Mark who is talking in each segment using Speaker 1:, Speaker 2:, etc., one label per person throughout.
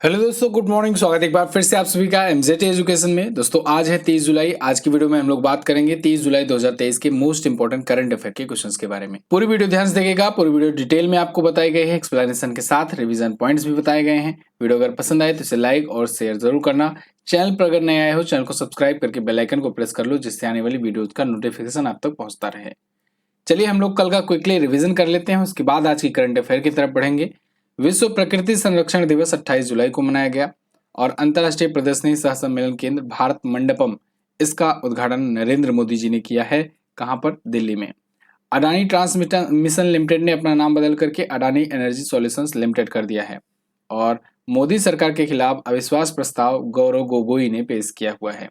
Speaker 1: Hello दोस्तों, good morning. स्वागत है एक बार फिर से आप सभी का एमजेटी एजुकेशन में। दोस्तों आज है 30 जुलाई। आज की वीडियो में हम लोग बात करेंगे 30 जुलाई 2023 के मोस्ट इंपोर्टेंट करंट अफेयर के क्वेश्चंस के बारे में। पूरी वीडियो ध्यान से देखिएगा। पूरी वीडियो डिटेल में आपको बताई गई है, एक्सप्लेनेशन के साथ रिवीजन पॉइंट्स भी बताए गए हैं। वीडियो अगर पसंद आए तो इसे लाइक और शेयर जरूर करना। चैनल पर अगर नए आए हो चैनल को सब्सक्राइब करके बेल आइकन को प्रेस कर लो, जिससे आने वाली वीडियो का नोटिफिकेशन आप तक पहुंचता रहे। चलिए हम लोग कल का क्विकली रिवीजन कर लेते हैं, उसके बाद आज की करंट अफेयर की तरफ बढ़ेंगे। विश्व प्रकृति संरक्षण दिवस 28 जुलाई को मनाया गया और अंतर्राष्ट्रीय प्रदर्शनी सह सम्मेलन केंद्र भारत मंडपम, इसका उद्घाटन नरेंद्र मोदी जी ने किया है। कहां पर? दिल्ली में। अडानी ट्रांसमिशन लिमिटेड ने अपना नाम बदल करके अडानी एनर्जी सॉल्यूशंस लिमिटेड कर दिया है और मोदी सरकार के खिलाफ अविश्वास प्रस्ताव गौरव गोगोई ने पेश किया हुआ है।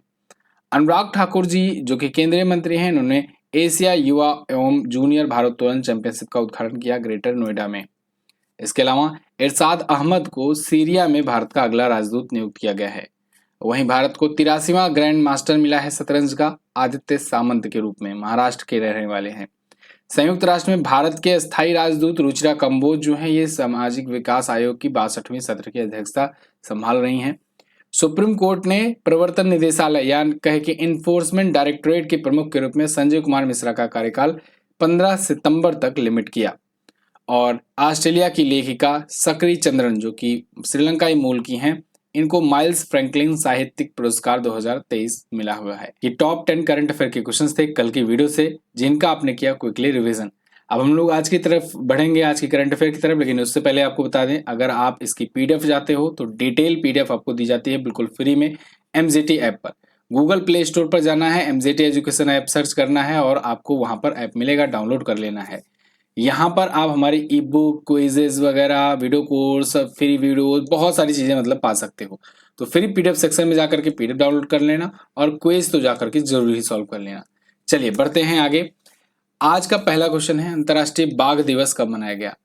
Speaker 1: अनुराग ठाकुर जी जो कि केंद्रीय मंत्री हैं, उन्होंने एशिया युवा एवं जूनियर भारोत्तोलन चैंपियनशिप का उद्घाटन किया ग्रेटर नोएडा में। इसके अलावा इरशाद अहमद को सीरिया में भारत का अगला राजदूत नियुक्त किया गया है। वहीं भारत को 83वां ग्रैंड मास्टर मिला है शतरंज का, आदित्य सामंत के रूप में, महाराष्ट्र के रहने वाले हैं। संयुक्त राष्ट्र में भारत के स्थायी राजदूत रुचिरा कंबोज जो है, ये सामाजिक विकास आयोग की 62वीं सत्र की अध्यक्षता संभाल रही हैं। सुप्रीम कोर्ट ने प्रवर्तन निदेशालय यानी कहे कि इन्फोर्समेंट डायरेक्टोरेट के प्रमुख के रूप में संजय कुमार मिश्रा का कार्यकाल 15 सितंबर तक लिमिट किया। और ऑस्ट्रेलिया की लेखिका सकरी चंद्रन जो कि श्रीलंकाई मूल की हैं, इनको माइल्स फ्रैंकलिन साहित्यिक पुरस्कार 2023 मिला हुआ है। ये टॉप 10 करंट अफेयर के क्वेश्चंस थे कल की वीडियो से, जिनका आपने किया क्विकली रिवीजन। अब हम लोग आज की तरफ बढ़ेंगे, आज की करंट अफेयर की तरफ, लेकिन उससे पहले आपको बता दें, अगर आप इसकी पीडीएफ चाहते हो तो डिटेल पीडीएफ आपको दी जाती है बिल्कुल फ्री में एमजेटी ऐप पर। गूगल प्ले स्टोर पर जाना है, एमजेटी एजुकेशन ऐप सर्च करना है और आपको वहां पर ऐप मिलेगा, डाउनलोड कर लेना है। यहाँ पर आप हमारी ई बुक, क्विजेज वगैरह, वीडियो कोर्स, फ्री वीडियो, बहुत सारी चीजें मतलब पा सकते हो। तो फ्री पीडीएफ सेक्शन में जाकर के पीडीएफ डाउनलोड कर लेना और क्विज तो जाकर के जरूर ही सॉल्व कर लेना। चलिए बढ़ते हैं आगे। आज का पहला क्वेश्चन है, अंतर्राष्ट्रीय बाघ दिवस कब मनाया गया?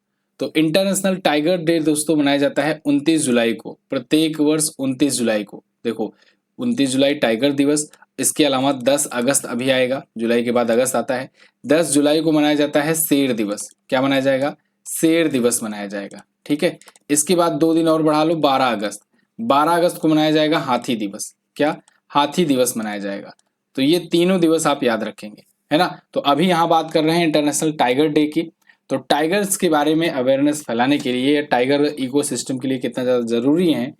Speaker 1: तो इंटरनेशनल टाइगर डे दोस्तों मनाया जाता है 29 जुलाई को, प्रत्येक वर्ष 29 जुलाई को। देखो 29 जुलाई टाइगर दिवस, इसके अलावा 10 अगस्त अभी आएगा, जुलाई के बाद अगस्त आता है। 10 जुलाई को मनाया जाता है शेर दिवस। क्या मनाया जाएगा? शेर दिवस मनाया जाएगा, ठीक है। इसके बाद 2 दिन और बढ़ा लो, 12 अगस्त। 12 अगस्त को मनाया जाएगा हाथी दिवस। क्या? हाथी दिवस मनाया जाएगा। तो ये तीनों दिवस आप याद रखेंगे, है ना। तो अभी यहाँ बात कर रहे हैं इंटरनेशनल टाइगर डे की। तो टाइगर्स के बारे में अवेयरनेस फैलाने के लिए, टाइगर इकोसिस्टम के लिए कितना ज़्यादा जरूरी है,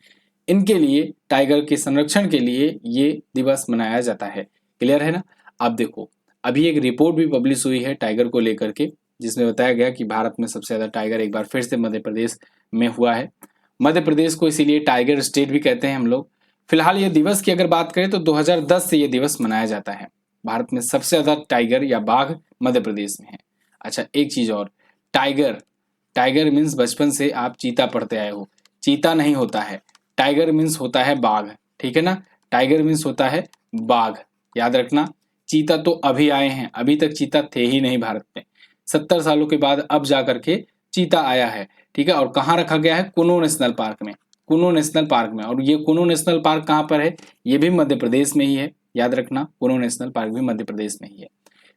Speaker 1: इनके लिए, टाइगर के संरक्षण के लिए ये दिवस मनाया जाता है। क्लियर है ना। अब देखो, अभी एक रिपोर्ट भी पब्लिश हुई है टाइगर को लेकर के, जिसमें बताया गया कि भारत में सबसे ज्यादा टाइगर एक बार फिर से मध्य प्रदेश में हुआ है। मध्य प्रदेश को इसीलिए टाइगर स्टेट भी कहते हैं हम लोग। फिलहाल ये दिवस की अगर बात करें तो 2010 से ये दिवस मनाया जाता है। भारत में सबसे ज्यादा टाइगर या बाघ मध्य प्रदेश में है। अच्छा एक चीज और, टाइगर, टाइगर मीन्स बचपन से आप चीता पढ़ते आए हो, चीता नहीं होता है, टाइगर मीन्स होता है बाघ, ठीक है ना। टाइगर मीन्स होता है बाघ, याद रखना। चीता तो अभी आए हैं, अभी तक चीता थे ही नहीं भारत में। 70 सालों के बाद अब जा करके चीता आया है, ठीक है। और कहाँ रखा गया है? कुनो नेशनल पार्क में, कुनो नेशनल पार्क में। और ये कुनो नेशनल पार्क कहाँ पर है? ये भी मध्य प्रदेश में ही है, याद रखना। कुनो नेशनल पार्क भी मध्य प्रदेश में ही है।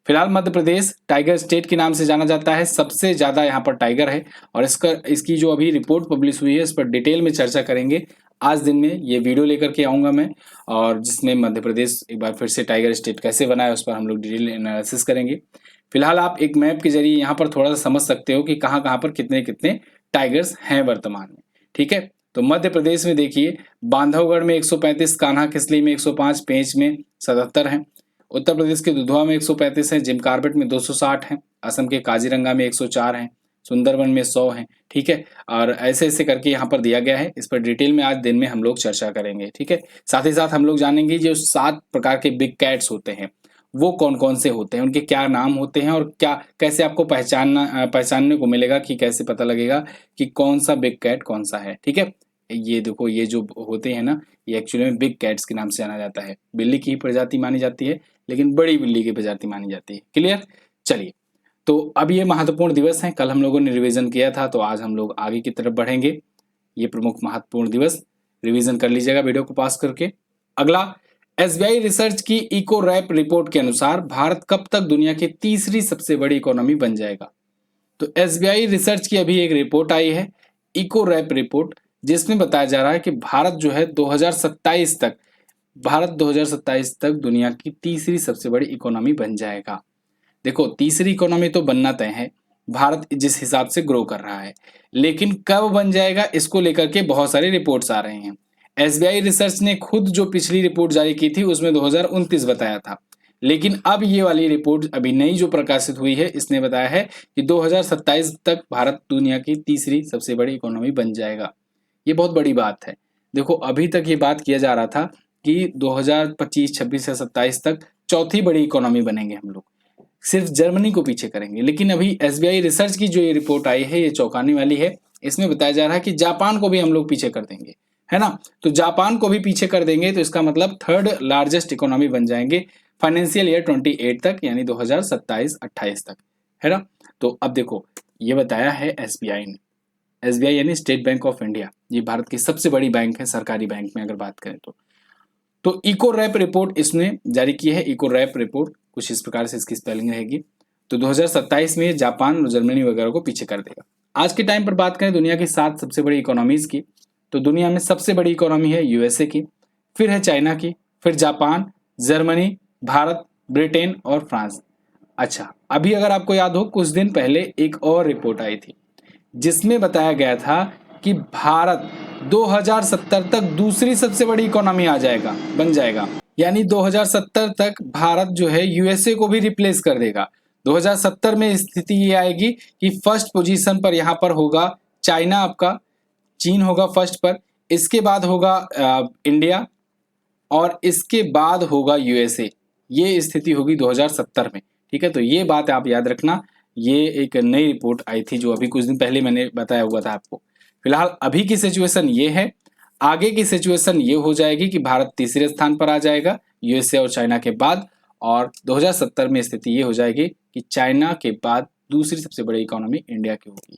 Speaker 1: फिलहाल मध्य प्रदेश टाइगर स्टेट के नाम से जाना जाता है, सबसे ज्यादा यहाँ पर टाइगर है। और इसकी जो अभी रिपोर्ट पब्लिश हुई है, इस पर डिटेल में चर्चा करेंगे। आज दिन में ये वीडियो लेकर के आऊंगा मैं, और जिसमें मध्य प्रदेश एक बार फिर से टाइगर स्टेट कैसे बना है उस पर हम लोग डिटेल एनालिसिस करेंगे। फिलहाल आप एक मैप के जरिए यहाँ पर थोड़ा सा समझ सकते हो कि कहाँ कहाँ पर कितने कितने टाइगर्स हैं वर्तमान में, ठीक है। तो मध्य प्रदेश में देखिए, बांधवगढ़ में 135, कान्हा किसली में 105, पेंच में 77 हैं। उत्तर प्रदेश के दुधवा में 135 है, जिम कार्बेट में 260 है, असम के काजीरंगा में 104 है, सुंदरबन में 100 है, ठीक है। और ऐसे ऐसे करके यहाँ पर दिया गया है। इस पर डिटेल में आज दिन में हम लोग चर्चा करेंगे, ठीक है। साथ ही साथ हम लोग जानेंगे जो 7 प्रकार के बिग कैट्स होते हैं वो कौन कौन से होते हैं, उनके क्या नाम होते हैं, और क्या कैसे आपको पहचानने को मिलेगा, कि कैसे पता लगेगा कि कौन सा बिग कैट कौन सा है, ठीक है। ये देखो, ये जो होते हैं ना, ये एक्चुअली में बिग कैट्स के नाम से जाना जाता है। बिल्ली की ही प्रजाति मानी जाती है, लेकिन बड़ी बिल्ली की प्रजाति मानी जाती है। क्लियर। चलिए, तो अब ये महत्वपूर्ण दिवस हैं, कल हम लोगों ने रिवीजन किया था, तो आज हम लोग आगे की तरफ बढ़ेंगे। ये प्रमुख महत्वपूर्ण दिवस रिवीजन कर लीजिएगा वीडियो को पास करके। अगला, एसबीआई रिसर्च की इको रैप रिपोर्ट के अनुसार भारत कब तक दुनिया की तीसरी सबसे बड़ी इकोनॉमी बन जाएगा? तो एसबीआई रिसर्च की अभी एक रिपोर्ट आई है, इको रैप रिपोर्ट, जिसमें बताया जा रहा है कि भारत जो है 2027 तक, भारत 2027 तक दुनिया की तीसरी सबसे बड़ी इकोनॉमी बन जाएगा। देखो, तीसरी इकोनॉमी तो बनना तय है, भारत जिस हिसाब से ग्रो कर रहा है, लेकिन कब बन जाएगा इसको लेकर के बहुत सारे रिपोर्ट्स आ रहे हैं। एसबीआई रिसर्च ने खुद जो पिछली रिपोर्ट जारी की थी उसमें 2029 बताया था, लेकिन अब ये वाली रिपोर्ट अभी नई जो प्रकाशित हुई है इसने बताया है कि 2027 तक भारत दुनिया की तीसरी सबसे बड़ी इकोनॉमी बन जाएगा। ये बहुत बड़ी बात है। देखो, अभी तक ये बात किया जा रहा था कि 2025, 26 या 27 तक चौथी बड़ी इकोनॉमी बनेंगे हम लोग, सिर्फ जर्मनी को पीछे करेंगे। लेकिन अभी एसबीआई रिसर्च की जो ये रिपोर्ट आई है ये चौंकाने वाली है। इसमें बताया जा रहा है कि जापान को भी हम लोग पीछे कर देंगे, है ना। तो जापान को भी पीछे कर देंगे तो इसका मतलब थर्ड लार्जेस्ट इकोनॉमी बन जाएंगे फाइनेंशियल ईयर 28 तक, यानी 2027-28 तक, है ना। तो अब देखो, ये बताया है एसबीआई ने। एसबीआई यानी स्टेट बैंक ऑफ इंडिया, ये भारत की सबसे बड़ी बैंक है सरकारी बैंक में अगर बात करें तो इको रैप रिपोर्ट इसने जारी की है। इको रैप रिपोर्ट कुछ इस प्रकार से इसकी स्पेलिंग रहेगी। तो 2027 में जापान और जर्मनी वगैरह को पीछे कर देगा। आज के टाइम पर बात करें दुनिया की 7 सबसे बड़ी इकोनॉमीज की, तो दुनिया में सबसे बड़ी इकोनॉमी है यूएसए की, फिर है चाइना की, फिर जापान, जर्मनी, भारत, ब्रिटेन और फ्रांस। अच्छा, अभी अगर आपको याद हो कुछ दिन पहले एक और रिपोर्ट आई थी जिसमें बताया गया था कि भारत 2070 तक दूसरी सबसे बड़ी इकोनॉमी आ जाएगा, बन जाएगा। यानी 2070 तक भारत जो है यूएसए को भी रिप्लेस कर देगा। 2070 में स्थिति ये आएगी कि फर्स्ट पोजीशन पर यहाँ पर होगा चाइना, आपका चीन होगा फर्स्ट पर, इसके बाद होगा इंडिया और इसके बाद होगा यूएसए। ये स्थिति होगी 2070 में, ठीक है। तो ये बात आप याद रखना, ये एक नई रिपोर्ट आई थी जो अभी कुछ दिन पहले मैंने बताया हुआ था आपको। फिलहाल अभी की सिचुएशन ये है, आगे की सिचुएशन ये हो जाएगी कि भारत तीसरे स्थान पर आ जाएगा यूएसए और चाइना के बाद, और 2070 में स्थिति ये हो जाएगी कि चाइना के बाद दूसरी सबसे बड़ी इकोनॉमी इंडिया की होगी।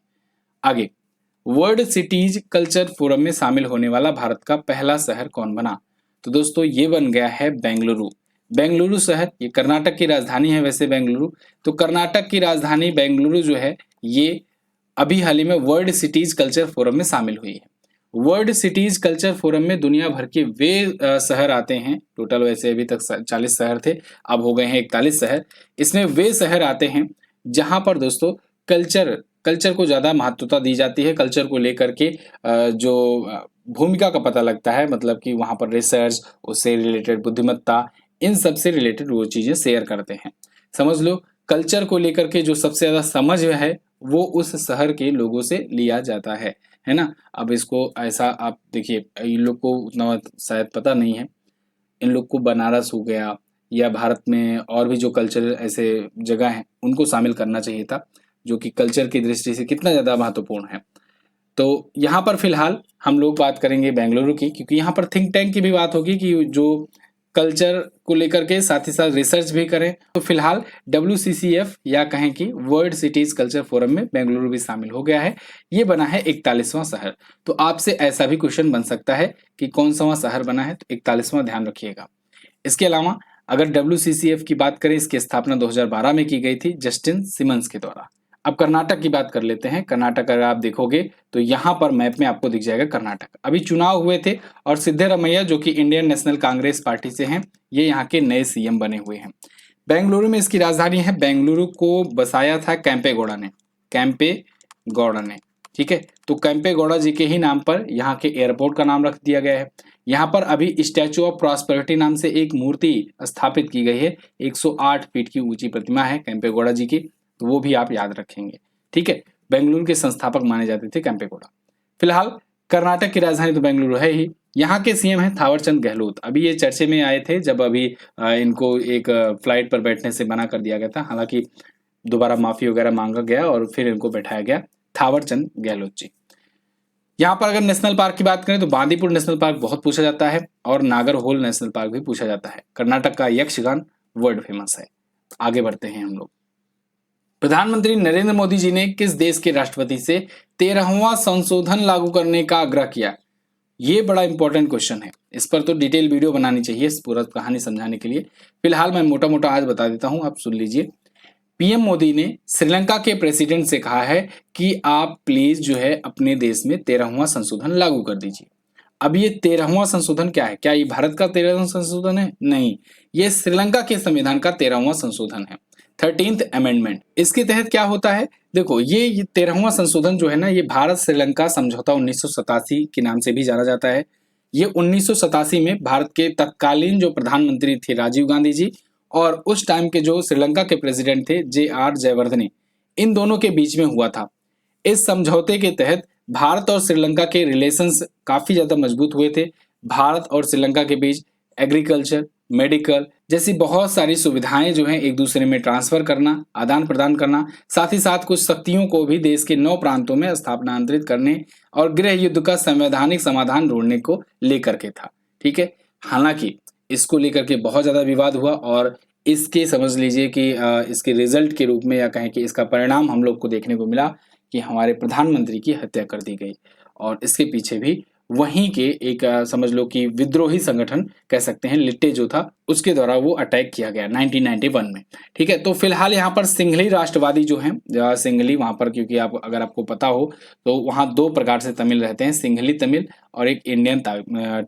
Speaker 1: आगे, वर्ल्ड सिटीज कल्चर फोरम में शामिल होने वाला भारत का पहला शहर कौन बना? तो दोस्तों ये बन गया है बेंगलुरु। बेंगलुरु शहर, ये कर्नाटक की राजधानी है वैसे बेंगलुरु। तो कर्नाटक की राजधानी बेंगलुरु जो है ये अभी हाल ही में वर्ल्ड सिटीज कल्चर फोरम में शामिल हुई है। वर्ल्ड सिटीज कल्चर फोरम में दुनिया भर के वे शहर आते हैं। टोटल वैसे अभी तक 40 शहर थे, अब हो गए हैं 41 शहर। इसमें वे शहर आते हैं जहां पर दोस्तों कल्चर को ज्यादा महत्वता दी जाती है। कल्चर को लेकर के जो भूमिका का पता लगता है, मतलब कि वहां पर रिसर्च, उससे रिलेटेड बुद्धिमत्ता, इन सब से रिलेटेड वो चीजें शेयर करते हैं। समझ लो, कल्चर को लेकर के जो सबसे ज्यादा समझ है वो उस शहर के लोगों से लिया जाता है ना। अब इसको ऐसा आप देखिए, इन लोग को उतना शायद पता नहीं है, इन लोग को बनारस हो गया या भारत में और भी जो कल्चरल ऐसे जगह हैं उनको शामिल करना चाहिए था, जो कि कल्चर की दृष्टि से कितना ज़्यादा महत्वपूर्ण है। तो यहाँ पर फिलहाल हम लोग बात करेंगे बेंगलुरु की, क्योंकि यहाँ पर थिंक टैंक की भी बात होगी कि जो कल्चर को लेकर के साथ ही साथ रिसर्च भी करें। तो फिलहाल WCCF या कहें कि वर्ल्ड सिटीज कल्चर फोरम में बेंगलुरु भी शामिल हो गया है। ये बना है 41वां शहर। तो आपसे ऐसा भी क्वेश्चन बन सकता है कि कौन सा शहर बना है, तो 41वां ध्यान रखिएगा। इसके अलावा अगर WCCF की बात करें, इसकी स्थापना 2012 में की गई थी जस्टिन सिमंस के द्वारा। अब कर्नाटक की बात कर लेते हैं। कर्नाटक अगर आप देखोगे तो यहाँ पर मैप में आपको दिख जाएगा कर्नाटक। अभी चुनाव हुए थे और सिद्धरामैया जो कि इंडियन नेशनल कांग्रेस पार्टी से हैं, ये यहाँ के नए सीएम बने हुए हैं। बेंगलुरु में इसकी राजधानी है। बेंगलुरु को बसाया था कैंपेगौड़ा ने, ठीक है। तो कैंपेगौड़ा जी के ही नाम पर यहाँ के एयरपोर्ट का नाम रख दिया गया है। यहाँ पर अभी स्टैचू ऑफ प्रॉस्पेरिटी नाम से एक मूर्ति स्थापित की गई है। 108 फीट की ऊंची प्रतिमा है कैंपेगौड़ा जी की, तो वो भी आप याद रखेंगे, ठीक है। बेंगलुरु के संस्थापक माने जाते थे कैंपेगौड़ा। फिलहाल कर्नाटक की राजधानी तो बेंगलुरु है ही। यहाँ के सीएम हैं थावरचंद गहलोत। अभी ये चर्चे में आए थे जब अभी इनको एक फ्लाइट पर बैठने से मना कर दिया गया था, हालांकि दोबारा माफी वगैरह मांगा गया और फिर इनको बैठाया गया, थावरचंद गहलोत जी। यहाँ पर अगर नेशनल पार्क की बात करें तो बांदीपुर नेशनल पार्क बहुत पूछा जाता है और नागरहोल नेशनल पार्क भी पूछा जाता है। कर्नाटक का यक्षगान वर्ल्ड फेमस है। आगे बढ़ते हैं हम लोग। प्रधानमंत्री नरेंद्र मोदी जी ने किस देश के राष्ट्रपति से 13वां संशोधन लागू करने का आग्रह किया? ये बड़ा इंपॉर्टेंट क्वेश्चन है, इस पर तो डिटेल वीडियो बनानी चाहिए इस पूरा कहानी समझाने के लिए। फिलहाल मैं मोटा मोटा आज बता देता हूं, आप सुन लीजिए। पीएम मोदी ने श्रीलंका के प्रेसिडेंट से कहा है कि आप प्लीज जो है अपने देश में 13वां संशोधन लागू कर दीजिए। अब ये 13वां संशोधन क्या है? क्या ये भारत का 13वां संशोधन है? नहीं, ये श्रीलंका के संविधान का 13वां संशोधन है, 13th अमेंडमेंट। इसके तहत क्या होता है, देखो ये 13वां संशोधन जो है ना, ये भारत श्रीलंका समझौता 1987 के नाम से भी जाना जाता है। ये 1987 में भारत के तत्कालीन जो प्रधानमंत्री थे राजीव गांधी जी और उस टाइम के जो श्रीलंका के प्रेसिडेंट थे JR जयवर्धने, इन दोनों के बीच में हुआ था। इस समझौते के तहत भारत और श्रीलंका के रिलेशंस काफी ज्यादा मजबूत हुए थे। भारत और श्रीलंका के बीच एग्रीकल्चर, मेडिकल जैसी बहुत सारी सुविधाएं जो हैं एक दूसरे में ट्रांसफर करना, आदान प्रदान करना, साथ ही साथ कुछ शक्तियों को भी देश के 9 प्रांतों में स्थानांतरित करने और गृह युद्ध का संवैधानिक समाधान ढूंढने को लेकर के था। ठीक है, हालांकि इसको लेकर के बहुत ज्यादा विवाद हुआ और इसके समझ लीजिए कि इसके रिजल्ट के रूप में या कहें कि इसका परिणाम हम लोग को देखने को मिला कि हमारे प्रधानमंत्री की हत्या कर दी गई। और इसके पीछे भी वहीं के एक समझ लो कि विद्रोही संगठन कह सकते हैं, लिट्टे जो था, उसके द्वारा वो अटैक किया गया 1991 में। ठीक है, तो फिलहाल यहाँ पर सिंघली राष्ट्रवादी जो हैं, सिंघली वहां पर, क्योंकि आप अगर आपको पता हो तो वहाँ 2 प्रकार से तमिल रहते हैं, सिंघली तमिल और एक इंडियन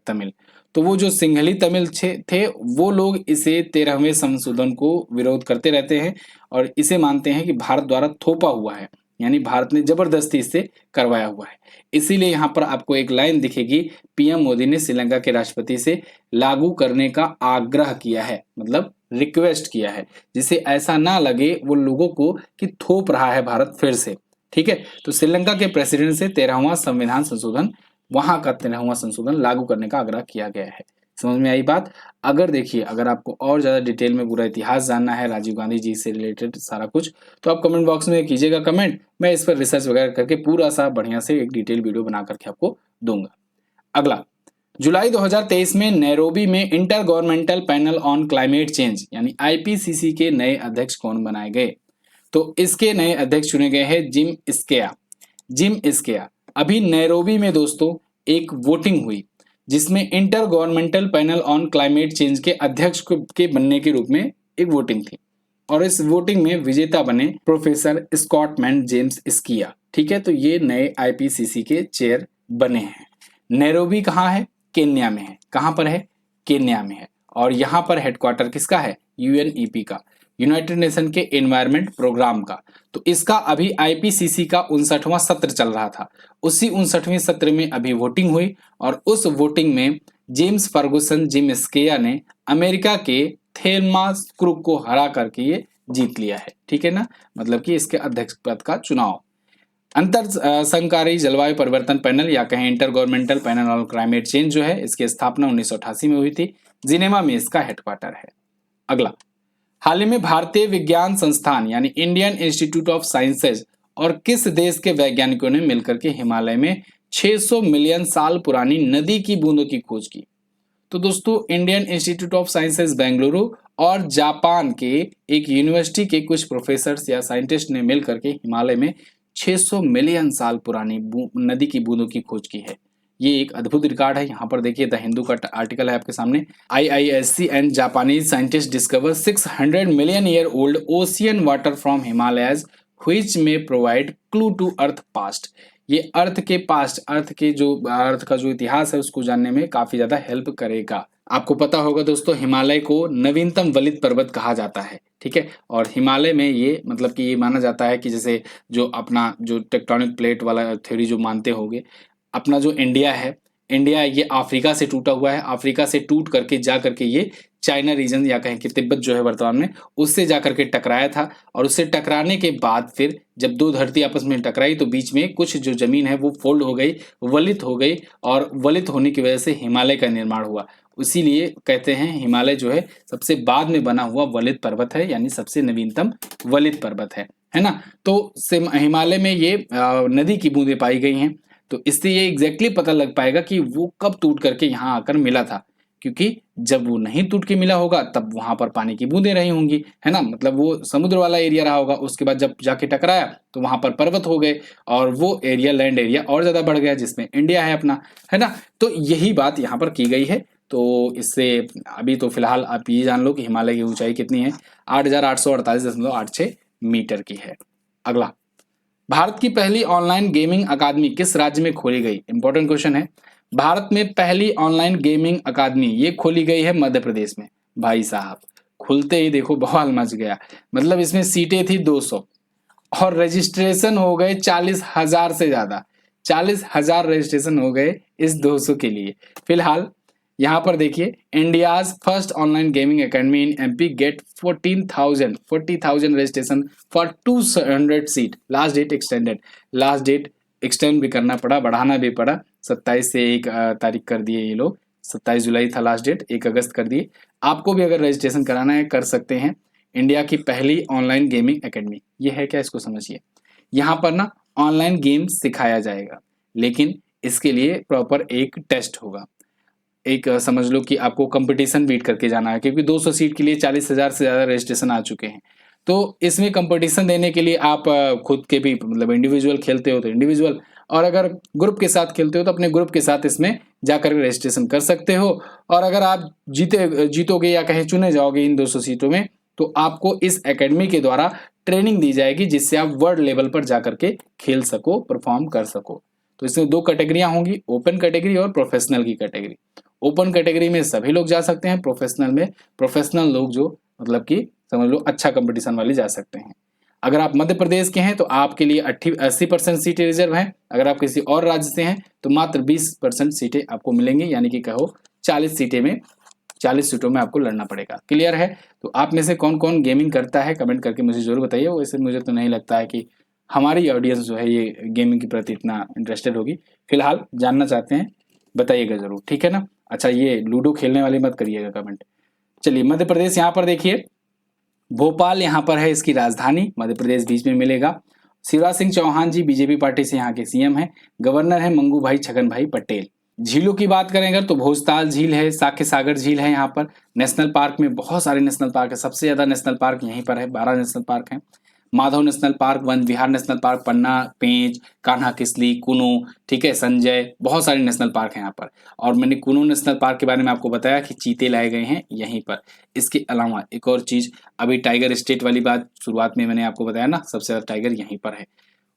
Speaker 1: तमिल। तो वो जो सिंघली तमिल थे वो लोग इसे 13वें संशोधन को विरोध करते रहते हैं और इसे मानते हैं कि भारत द्वारा थोपा हुआ है, यानी भारत ने जबरदस्ती इससे करवाया हुआ है। इसीलिए यहाँ पर आपको एक लाइन दिखेगी, पीएम मोदी ने श्रीलंका के राष्ट्रपति से लागू करने का आग्रह किया है, मतलब रिक्वेस्ट किया है, जिसे ऐसा ना लगे वो लोगों को कि थोप रहा है भारत फिर से। ठीक है, तो श्रीलंका के प्रेसिडेंट से 13वां संविधान संशोधन, वहां का 13वां संशोधन लागू करने का आग्रह किया गया है। समझ में आई बात? अगर देखिए, अगर आपको और ज्यादा डिटेल में पूरा इतिहास जानना है राजीव गांधी जी से रिलेटेड सारा कुछ, तो आप कमेंट बॉक्स में कीजिएगा कमेंट, मैं इस पर रिसर्च वगैरह करके पूरा सा बढ़िया से एक डिटेल वीडियो बना करके आपको दूंगा। अगला, जुलाई 2023 में नैरोबी में inter governmental panel on climate change यानी IPCC के नए अध्यक्ष कौन बनाए गए? तो इसके नए अध्यक्ष चुने गए हैं जिम इस्केया। अभी नैरोबी में दोस्तों एक वोटिंग हुई जिसमें inter governmental panel on climate change के अध्यक्ष के बनने के रूप में एक वोटिंग थी और इस वोटिंग में विजेता बने प्रोफेसर स्कॉटमैन जेम्स इस्किया। ठीक है, तो ये नए IPCC के चेयर बने हैं। नैरोबी कहाँ है? केन्या में है। कहाँ पर है? केन्या में है। और यहाँ पर हेडक्वार्टर किसका है? UNEP का, यूनाइटेड नेशन के एनवायरमेंट प्रोग्राम का। तो इसका अभी IPCC का 59वां सत्र चल रहा था। उसी 59वें सत्र में अभी वोटिंग हुई और उस वोटिंग में जेम्स फर्गुसन जिम इस्केया ने अमेरिका के थेल्मा क्रुक को हरा करके ये जीत लिया है। ठीक है ना, मतलब कि इसके अध्यक्ष पद का चुनाव। अंतर संकारी जलवायु परिवर्तन पैनल या कहें inter governmental panel on climate change जो है, इसकी स्थापना 1988 में हुई थी। जिनेवा में इसका हेडक्वार्टर है। अगला, हाल ही में भारतीय विज्ञान संस्थान यानी इंडियन इंस्टीट्यूट ऑफ साइंसेज और किस देश के वैज्ञानिकों ने मिलकर के हिमालय में 600 मिलियन साल पुरानी नदी की बूंदों की खोज की? तो दोस्तों, Indian institute of sciences Bengaluru और जापान के एक यूनिवर्सिटी के कुछ प्रोफेसर या साइंटिस्ट ने मिलकर के हिमालय में 600 मिलियन साल पुरानी नदी की बूंदों की खोज की है। ये एक अद्भुत रिकॉर्ड है। यहाँ पर देखिए, द हिंदू का आर्टिकल है आपके सामने। IISc and Japanese scientist discover 600 million year old ocean water from Himalayas which may provide clue to earth past. ये अर्थ के पास्ट, अर्थ का जो इतिहास है उसको जानने में काफी ज्यादा हेल्प करेगा। आपको पता होगा दोस्तों, हिमालय को नवीनतम वलित पर्वत कहा जाता है। ठीक है, और हिमालय में ये मतलब कि ये माना जाता है कि जैसे जो अपना जो टेक्टोनिक प्लेट वाला थ्योरी जो मानते होंगे, अपना जो इंडिया है, इंडिया ये अफ्रीका से टूटा हुआ है। अफ्रीका से टूट करके जा करके ये चाइना रीजन या कहें कि तिब्बत जो है वर्तमान में, उससे जा करके टकराया था और उससे टकराने के बाद फिर जब 2 धरती आपस में टकराई तो बीच में कुछ जो जमीन है वो फोल्ड हो गई, वलित हो गई और वलित होने की वजह से हिमालय का निर्माण हुआ। इसीलिए कहते हैं हिमालय जो है सबसे बाद में बना हुआ वलित पर्वत है, यानी सबसे नवीनतम वलित पर्वत है ना। तो हिमालय में ये नदी की बूंदें पाई गई हैं, तो इससे ये एग्जैक्टली पता लग पाएगा कि वो कब टूट करके यहाँ आकर मिला था, क्योंकि जब वो नहीं टूट के मिला होगा तब वहां पर पानी की बूंदें रही होंगी, है ना। मतलब वो समुद्र वाला एरिया रहा होगा, उसके बाद जब जाके टकराया तो वहां पर पर्वत हो गए और वो एरिया, लैंड एरिया और ज्यादा बढ़ गया, जिसमें इंडिया है अपना, है ना। तो यही बात यहाँ पर की गई है। तो इससे अभी तो फिलहाल आप ये जान लो कि हिमालय की ऊंचाई कितनी है, 8,848.86 मीटर की है। अगला, भारत की पहली ऑनलाइन गेमिंग अकादमी किस राज्य में खोली गई? इंपॉर्टेंट क्वेश्चन है। भारत में पहली ऑनलाइन गेमिंग अकादमी ये खोली गई है मध्य प्रदेश में। भाई साहब, खुलते ही देखो बवाल मच गया। मतलब इसमें सीटें थी 200 और रजिस्ट्रेशन हो गए 40,000 से ज्यादा। 40,000 रजिस्ट्रेशन हो गए इस 200 के लिए। फिलहाल यहाँ पर देखिए, India's first online gaming academy in MP get 40,000 registration for 200 seat. Last date extended. Last date extend भी करना पड़ा, बढ़ाना भी पड़ा। 27 से 1 तारीख कर दिए ये लोग। 27 जुलाई था लास्ट डेट, 1 अगस्त कर दिए। आपको भी अगर रजिस्ट्रेशन कराना है कर सकते हैं। इंडिया की पहली ऑनलाइन गेमिंग एकेडमी ये है क्या, इसको समझिए। यहाँ पर ना ऑनलाइन गेम सिखाया जाएगा, लेकिन इसके लिए प्रॉपर एक टेस्ट होगा। एक समझ लो कि आपको कंपटीशन बीट करके जाना है, क्योंकि 200 सीट के लिए 40,000 से ज़्यादा रजिस्ट्रेशन आ चुके हैं। तो इसमें कंपटीशन देने के लिए आप खुद के भी मतलब इंडिविजुअल खेलते हो तो इंडिविजुअल, और अगर ग्रुप के साथ खेलते हो तो अपने ग्रुप के साथ इसमें जाकर रजिस्ट्रेशन कर सकते हो। और अगर आप जीतोगे या कहीं चुने जाओगे इन 200 सीटों में, तो आपको इस एकेडमी के द्वारा ट्रेनिंग दी जाएगी, जिससे आप वर्ल्ड लेवल पर जाकर के खेल सको, परफॉर्म कर सको। तो इसमें 2 कैटेगरियां होंगी, ओपन कैटेगरी और प्रोफेशनल की कैटेगरी। ओपन कैटेगरी में सभी लोग जा सकते हैं, प्रोफेशनल में प्रोफेशनल लोग जो मतलब कि समझ लो अच्छा कंपटीशन वाले जा सकते हैं। अगर आप मध्य प्रदेश के हैं तो आपके लिए 80% सीटें रिजर्व हैं। अगर आप किसी और राज्य से हैं तो मात्र 20% सीटें आपको मिलेंगी, यानी कि कहो 40 सीटों में आपको लड़ना पड़ेगा। क्लियर है? तो आप में से कौन कौन गेमिंग करता है कमेंट करके मुझे जरूर बताइए। वैसे मुझे तो नहीं लगता है कि हमारी ऑडियंस जो है ये गेमिंग के प्रति इतना इंटरेस्टेड होगी। फिलहाल जानना चाहते हैं, बताइएगा जरूर, ठीक है ना। अच्छा, ये लूडो खेलने वाले मत करिएगा कमेंट। चलिए, मध्य प्रदेश यहाँ पर देखिए, भोपाल यहाँ पर है इसकी राजधानी, मध्य प्रदेश बीच में मिलेगा। शिवराज सिंह चौहान जी बीजेपी पार्टी से यहाँ के सीएम हैं। गवर्नर है मंगू भाई छगन भाई पटेल। झीलों की बात करें अगर तो भोजताल झील है, साख्य सागर झील है यहाँ पर। नेशनल पार्क में बहुत सारे नेशनल पार्क है, सबसे ज्यादा नेशनल पार्क यहीं पर है, 12 नेशनल पार्क हैं। माधव नेशनल पार्क, वन विहार नेशनल पार्क, पन्ना, पेंच, कान्हा किसली, कुनो, ठीक है, संजय, बहुत सारे नेशनल पार्क हैं यहाँ पर। और मैंने कुनो नेशनल पार्क के बारे में आपको बताया कि चीते लाए गए हैं यहीं पर। इसके अलावा एक और चीज, अभी टाइगर स्टेट वाली बात शुरुआत में मैंने आपको बताया ना, सबसे ज्यादा टाइगर यहीं पर है।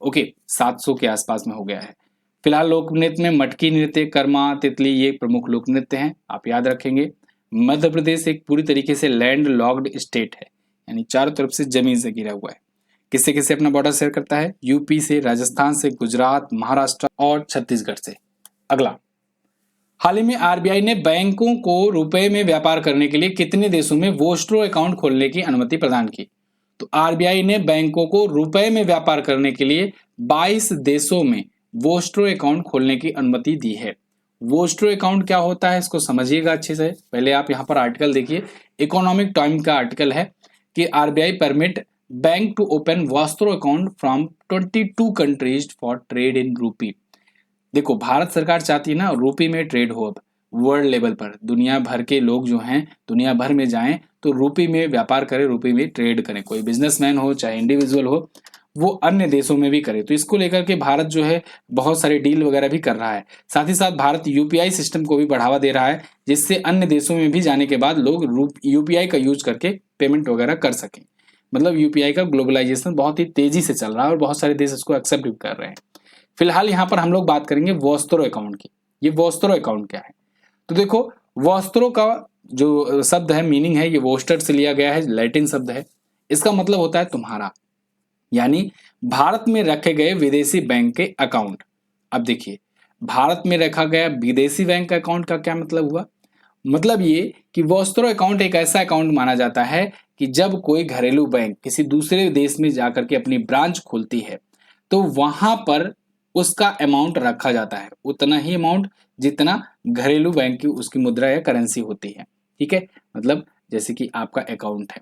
Speaker 1: ओके, 700 के आसपास में हो गया है। फिलहाल लोक नृत्य में मटकी नृत्य, कर्मा, तितली ये प्रमुख लोक नृत्य हैं, आप याद रखेंगे। मध्य प्रदेश एक पूरी तरीके से लैंड लॉक्ड स्टेट है, यानी चारों तरफ से जमीन से घिरा हुआ है। किससे किससे अपना बॉर्डर शेयर करता है? यूपी से, राजस्थान से, गुजरात, महाराष्ट्र और छत्तीसगढ़ से। अगला, हाल ही में आरबीआई ने बैंकों को रुपए में व्यापार करने के लिए कितने देशों में वोस्ट्रो अकाउंट खोलने की अनुमति प्रदान की? तो आरबीआई ने बैंकों को रुपए में व्यापार करने के लिए 22 देशों में वोस्ट्रो अकाउंट खोलने की अनुमति दी है। वोस्ट्रो अकाउंट क्या होता है इसको समझिएगा अच्छे से। पहले आप यहाँ पर आर्टिकल देखिए, इकोनॉमिक टाइम का आर्टिकल है कि RBI permit bank to open vostro account from 22 countries for trade in rupee. देखो, भारत सरकार चाहती है ना रूपी में ट्रेड हो, अब वर्ल्ड लेवल पर दुनिया भर के लोग जो हैं दुनिया भर में जाएं तो रूपी में व्यापार करें, रूपी में ट्रेड करें। कोई बिजनेसमैन हो चाहे इंडिविजुअल हो, वो अन्य देशों में भी करे। तो इसको लेकर के भारत जो है बहुत सारे डील वगैरह भी कर रहा है। साथ ही साथ भारत यूपीआई सिस्टम को भी बढ़ावा दे रहा है, जिससे अन्य देशों में भी जाने के बाद लोग यूपीआई का यूज करके पेमेंट वगैरह कर सकें। मतलब यूपीआई का ग्लोबलाइजेशन बहुत ही तेजी से चल रहा है और बहुत सारे देश इसको एक्सेप्ट भी कर रहे हैं। फिलहाल यहाँ पर हम लोग बात करेंगे वोस्ट्रो अकाउंट की। ये वोस्ट्रो अकाउंट क्या है? तो देखो, वोस्ट्रो का जो शब्द है, मीनिंग है, ये वोस्टर से लिया गया है, लैटिन शब्द है। इसका मतलब होता है तुम्हारा, यानी भारत में रखे गए विदेशी बैंक के अकाउंट। अब देखिए, भारत में रखा गया विदेशी बैंक अकाउंट का क्या मतलब हुआ? मतलब ये कि वोस्ट्रो अकाउंट एक ऐसा अकाउंट माना जाता है कि जब कोई घरेलू बैंक किसी दूसरे देश में जाकर के अपनी ब्रांच खोलती है तो वहां पर उसका अमाउंट रखा जाता है, उतना ही अमाउंट जितना घरेलू बैंक की उसकी मुद्रा या करेंसी होती है। ठीक है, मतलब जैसे कि आपका अकाउंट है,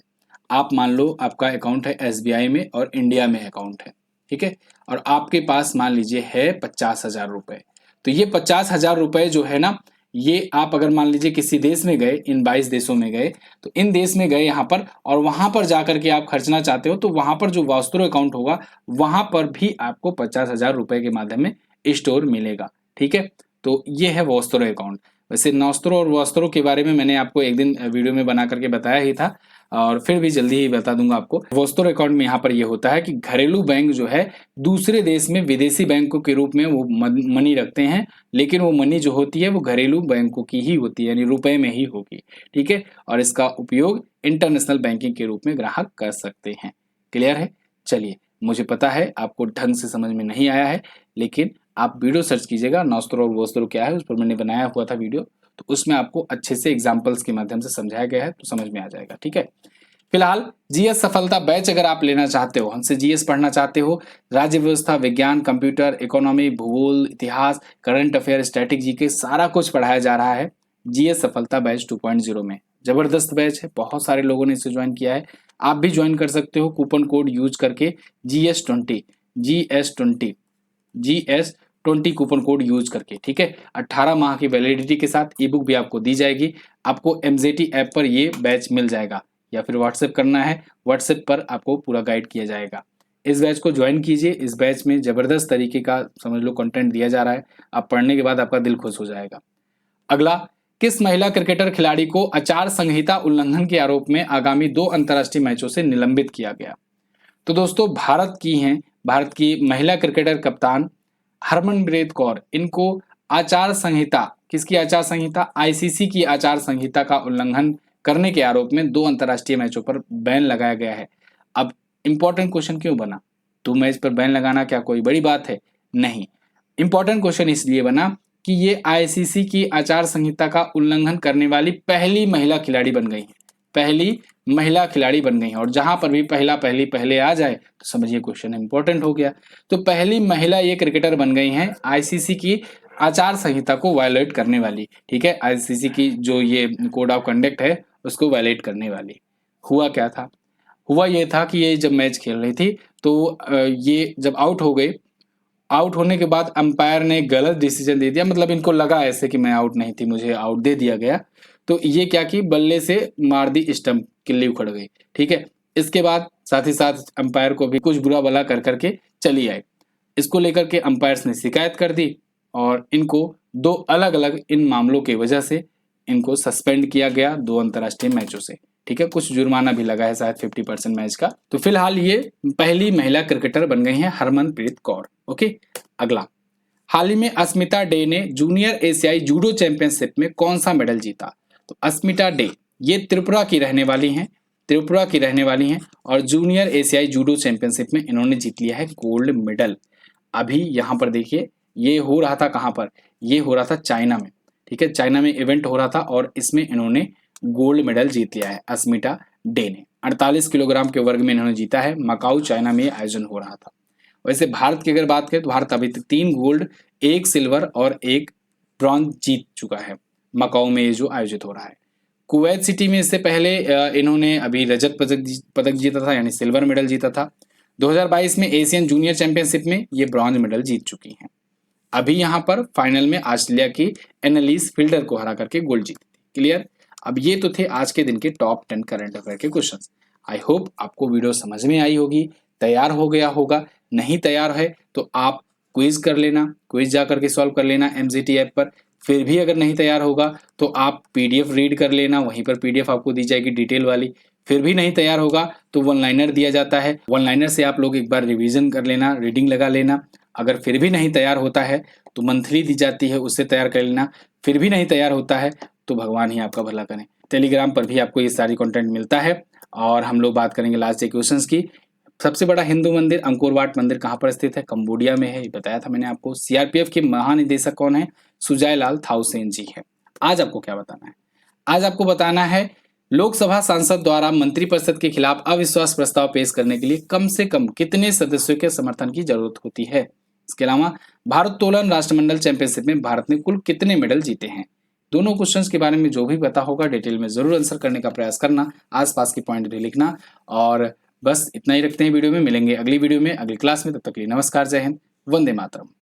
Speaker 1: आप मान लो आपका अकाउंट है एसबीआई में और इंडिया में अकाउंट है, ठीक है, और आपके पास मान लीजिए है 50,000 रुपए। तो ये 50,000 रुपए जो है ना, ये आप अगर मान लीजिए किसी देश में गए, इन 22 देशों में गए, तो इन देश में गए यहाँ पर और वहां पर जाकर के आप खर्चना चाहते हो, तो वहां पर जो वोस्ट्रो अकाउंट होगा वहां पर भी आपको 50,000 रुपए के माध्यम में स्टोर मिलेगा। ठीक है, तो ये है वोस्ट्रो अकाउंट। वैसे नौस्तरों और वस्त्रों के बारे में मैंने आपको एक दिन वीडियो में बना करके बताया ही था, और फिर भी जल्दी ही बता दूंगा आपको। वस्त्रों अकाउंट में यहाँ पर ये होता है कि घरेलू बैंक जो है दूसरे देश में विदेशी बैंकों के रूप में वो मनी रखते हैं, लेकिन वो मनी जो होती है वो घरेलू बैंकों की ही होती है, यानी रुपए में ही होगी। ठीक है, और इसका उपयोग इंटरनेशनल बैंकिंग के रूप में ग्राहक कर सकते हैं। क्लियर है? चलिए, मुझे पता है आपको ढंग से समझ में नहीं आया है, लेकिन आप वीडियो सर्च कीजिएगा, नौस्तरों और वस्त्रों क्या है, उस पर मैंने बनाया हुआ था वीडियो, तो उसमें आपको अच्छे से एग्जाम्पल्स के माध्यम से समझाया गया है, तो समझ में आ जाएगा। ठीक है, फिलहाल जीएस सफलता बैच अगर आप लेना चाहते हो, हमसे जीएस पढ़ना चाहते हो, राज्य व्यवस्था, विज्ञान, कंप्यूटर, इकोनॉमी, भूगोल, इतिहास, करंट अफेयर, स्टैटिक जीके, सारा कुछ पढ़ाया जा रहा है जीएस सफलता बैच 2.0 में। जबरदस्त बैच है, बहुत सारे लोगों ने इसे ज्वाइन किया है, आप भी ज्वाइन कर सकते हो कूपन कोड यूज करके GS20 GS20 coupon code use करके। ठीक है, 18 माह की वैलिडिटी के साथ ई बुक भी आपको दी जाएगी। आपको MZT ऐप पर ये बैच मिल जाएगा, या फिर व्हाट्सएप करना है, व्हाट्सएप पर आपको पूरा गाइड किया जाएगा। इस बैच को ज्वाइन कीजिए, इस बैच में जबरदस्त तरीके का समझ लो कंटेंट दिया जा रहा है, आप पढ़ने के बाद आपका दिल खुश हो जाएगा। अगला, किस महिला क्रिकेटर खिलाड़ी को आचार संहिता उल्लंघन के आरोप में आगामी 2 अंतर्राष्ट्रीय मैचों से निलंबित किया गया? तो दोस्तों भारत की महिला क्रिकेटर कप्तान हरमनप्रीत कौर, इनको आचार संहिता, किसकी आचार संहिता? ICC की आचार संहिता का उल्लंघन करने के आरोप में 2 अंतर्राष्ट्रीय मैचों पर बैन लगाया गया है। अब इंपॉर्टेंट क्वेश्चन क्यों बना? 2 मैच पर बैन लगाना क्या कोई बड़ी बात है? नहीं, इंपॉर्टेंट क्वेश्चन इसलिए बना कि ये ICC की आचार संहिता का उल्लंघन करने वाली पहली महिला खिलाड़ी बन गई है, पहली महिला खिलाड़ी बन गई है। और जहां पर भी पहले आ जाए तो समझिए क्वेश्चन इंपॉर्टेंट हो गया। तो पहली महिला ये क्रिकेटर बन गई हैं ICC की आचार संहिता को वायलेट करने वाली। ठीक है, ICC की जो ये कोड ऑफ कंडक्ट है उसको वायलेट करने वाली। हुआ क्या था? हुआ ये था कि ये जब मैच खेल रही थी तो ये जब आउट हो गई, आउट होने के बाद अंपायर ने गलत डिसीजन दे दिया, मतलब इनको लगा ऐसे कि मैं आउट नहीं थी, मुझे आउट दे दिया गया, तो ये क्या की बल्ले से मार दी स्टंप, किल्ली उखड़ गई। ठीक है, इसके बाद साथ ही साथ अंपायर को भी कुछ बुरा भला कर करके चली आई। इसको लेकर के अंपायर्स ने शिकायत कर दी और इनको 2 अलग अलग इन मामलों की वजह से इनको सस्पेंड किया गया 2 अंतर्राष्ट्रीय मैचों से। ठीक है, कुछ जुर्माना भी लगा है शायद 50% मैच का। तो फिलहाल ये पहली महिला क्रिकेटर बन गई हैं हरमनप्रीत कौर। ओके, अगला, हाल ही में अस्मिता डे ने जूनियर एशियाई जूडो चैंपियनशिप में कौन सा मेडल जीता? तो अस्मिता डे ये त्रिपुरा की रहने वाली हैं और जूनियर एशियाई जूडो चैंपियनशिप में इन्होंने जीत लिया है गोल्ड मेडल। अभी यहाँ पर देखिए, ये हो रहा था कहाँ पर? ये हो रहा था चाइना में। ठीक है, चाइना में इवेंट हो रहा था और इसमें इन्होंने गोल्ड मेडल जीत लिया है अस्मिता डे ने। 48 किलोग्राम के वर्ग में इन्होंने जीता है। मकाऊ चाइना में आयोजन हो रहा था। वैसे भारत की अगर बात करें तो भारत अभी तक 3 गोल्ड, 1 सिल्वर और 1 ब्रॉन्ज जीत चुका है मकाऊ में ये जो आयोजित हो रहा है। कुवैत सिटी में इससे पहले इन्होंने अभी रजत पदक जीता था, यानी सिल्वर मेडल जीता था। 2022 में एशियन जूनियर चैंपियनशिप में ये ब्रॉन्ज मेडल जीत चुकी हैं। अभी यहाँ पर फाइनल में ऑस्ट्रेलिया की एनालिस फील्डर को हरा करके गोल्ड जीती थी। क्लियर? अब ये तो थे आज के दिन के टॉप 10 करंट अफेयर के क्वेश्चंस। आई होप आपको वीडियो समझ में आई होगी, तैयार हो गया होगा। नहीं तैयार है तो आप क्विज कर लेना, क्विज जा करके सॉल्व कर लेना MZT ऐप पर। फिर भी अगर नहीं तैयार होगा तो आप PDF रीड कर लेना, वहीं पर PDF आपको दी जाएगी डिटेल वाली। फिर भी नहीं तैयार होगा तो 1 लाइनर दिया जाता है, 1 लाइनर से आप लोग एक बार रिवीजन कर लेना, रीडिंग लगा लेना। अगर फिर भी नहीं तैयार होता है तो मंथली दी जाती है, उससे तैयार कर लेना। फिर भी नहीं तैयार होता है तो भगवान ही आपका भला करें। टेलीग्राम पर भी आपको ये सारी कंटेंट मिलता है। और हम लोग बात करेंगे लास्ट डे क्वेश्चंस की। सबसे बड़ा हिंदू मंदिर अंकोर वाट मंदिर कहाँ पर स्थित है? कंबोडिया में है, ये बताया था मैंने आपको। CRPF के महानिदेशक कौन है? सुजायलाल थाउसेन जी है। आज आपको क्या बताना है? आज आपको बताना है लोकसभा सांसद द्वारा मंत्रिपरिषद के खिलाफ अविश्वास प्रस्ताव पेश करने के लिए कम से कम कितने सदस्यों के समर्थन की जरूरत होती है। इसके अलावा भारोत्तोलन राष्ट्रमंडल चैंपियनशिप में भारत ने कुल कितने मेडल जीते हैं। दोनों क्वेश्चंस के बारे में जो भी पता होगा डिटेल में जरूर आंसर करने का प्रयास करना, आसपास की पॉइंट भी लिखना। और बस इतना ही रखते हैं वीडियो में, मिलेंगे अगली वीडियो में, अगली क्लास में। तब तक के लिए नमस्कार, जय हिंद, वंदे मातरम।